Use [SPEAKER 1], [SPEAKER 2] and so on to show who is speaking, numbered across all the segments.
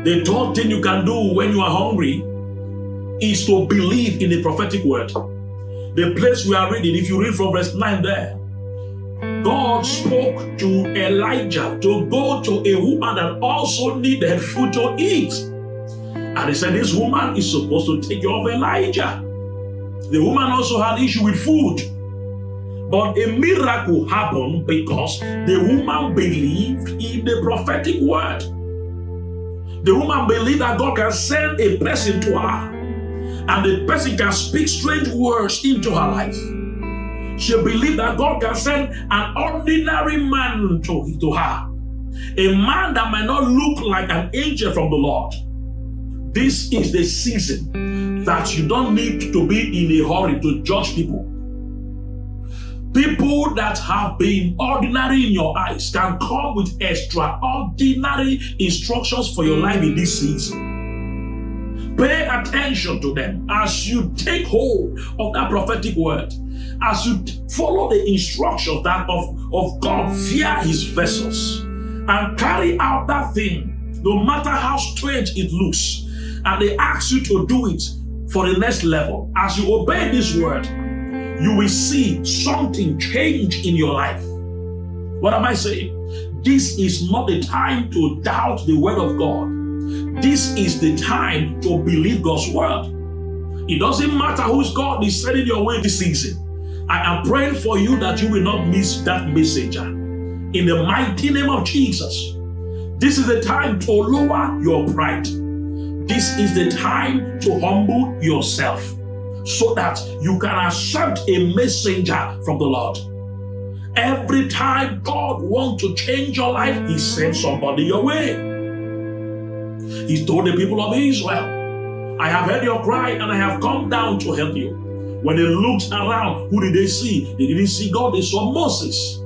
[SPEAKER 1] The third thing you can do when you are hungry is to believe in the prophetic word. The place we are reading, if you read from verse 9 there, God spoke to Elijah to go to a woman that also needed food to eat. And he said, this woman is supposed to take care of Elijah. The woman also had issue with food. But a miracle happened because the woman believed in the prophetic word. The woman believed that God can send a person to her, and the person can speak strange words into her life. She believed that God can send an ordinary man to her, a man that might not look like an angel from the Lord. This is the season that you don't need to be in a hurry to judge people. People that have been ordinary in your eyes can come with extraordinary instructions for your life in this season. Pay attention to them as you take hold of that prophetic word, as you follow the instructions that of God via his vessels, and carry out that thing, no matter how strange it looks. And they ask you to do it for the next level. As you obey this word, you will see something change in your life. What am I saying? This is not the time to doubt the word of God. This is the time to believe God's word. It doesn't matter whose God is sending your way this season. I am praying for you that you will not miss that messenger. In the mighty name of Jesus, this is the time to lower your pride. This is the time to humble yourself so that you can accept a messenger from the Lord. Every time God wants to change your life, he sends somebody your way. He told the people of Israel, I have heard your cry and I have come down to help you. When they looked around, who did they see? They didn't see God, they saw Moses.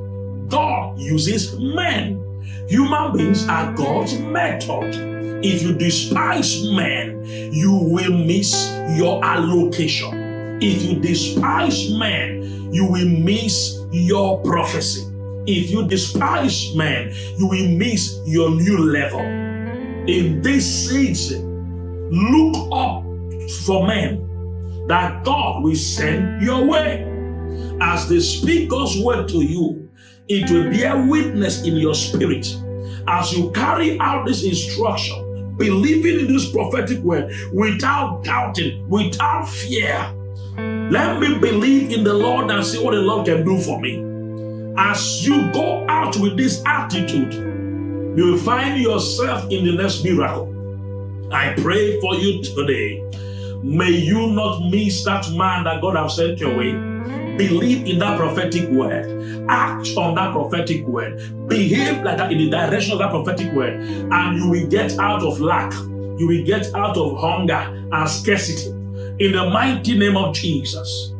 [SPEAKER 1] God uses men. Human beings are God's method. If you despise men, you will miss your allocation. If you despise men, you will miss your prophecy. If you despise men, you will miss your new level. In this season, look up for men that God will send your way. As they speak God's word to you, it will bear witness in your spirit. As you carry out this instruction, believing in this prophetic word without doubting, without fear. Let me believe in the Lord and see what the Lord can do for me. As you go out with this attitude, you will find yourself in the next miracle. I pray for you today. May you not miss that man that God has sent your way. Believe in that prophetic word. Act on that prophetic word. Behave like that in the direction of that prophetic word. And you will get out of lack. You will get out of hunger and scarcity. In the mighty name of Jesus.